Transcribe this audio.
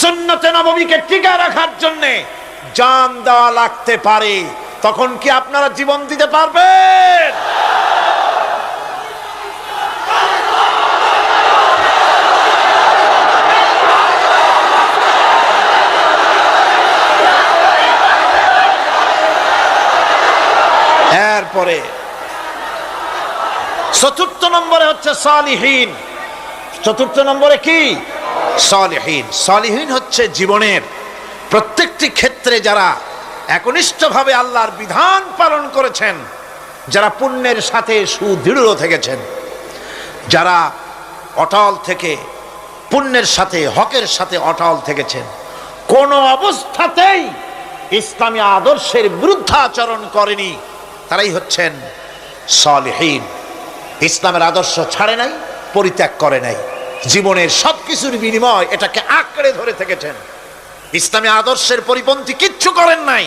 সুন্নতে নববীকে টিকে রাখার জন্য জান দেওয়া লাগতে পারে, তখন কি আপনারা জীবন দিতে পারবেন? এরপরে চতুর্থ নম্বরে হচ্ছে সালিহীন। চতুর্থ নম্বরে কি? সালিহীন। সালিহীন হচ্ছে জীবনের প্রত্যেকটি ক্ষেত্রে যারা একনিষ্ঠভাবে আল্লাহর বিধান পালন করেছেন, যারা পুণ্যের সাথে সুদৃঢ় থেকেছেন, যারা অটল থেকে পুণ্যের সাথে হকের সাথে অটল থেকেছেন, কোন অবস্থাতেই ইসলামী আদর্শের বিরুদ্ধাচরণ করেনি, তারাই হচ্ছেন সালিহীন। ইসলামের আদর্শ ছাড়ে নাই, পরিত্যাগ করে নাই, জীবনের সবকিছুর বিনিময় এটাকে আঁকড়ে ধরে থেকেছেন, ইসলামী আদর্শের পরিপন্থী কিচ্ছু করেন নাই।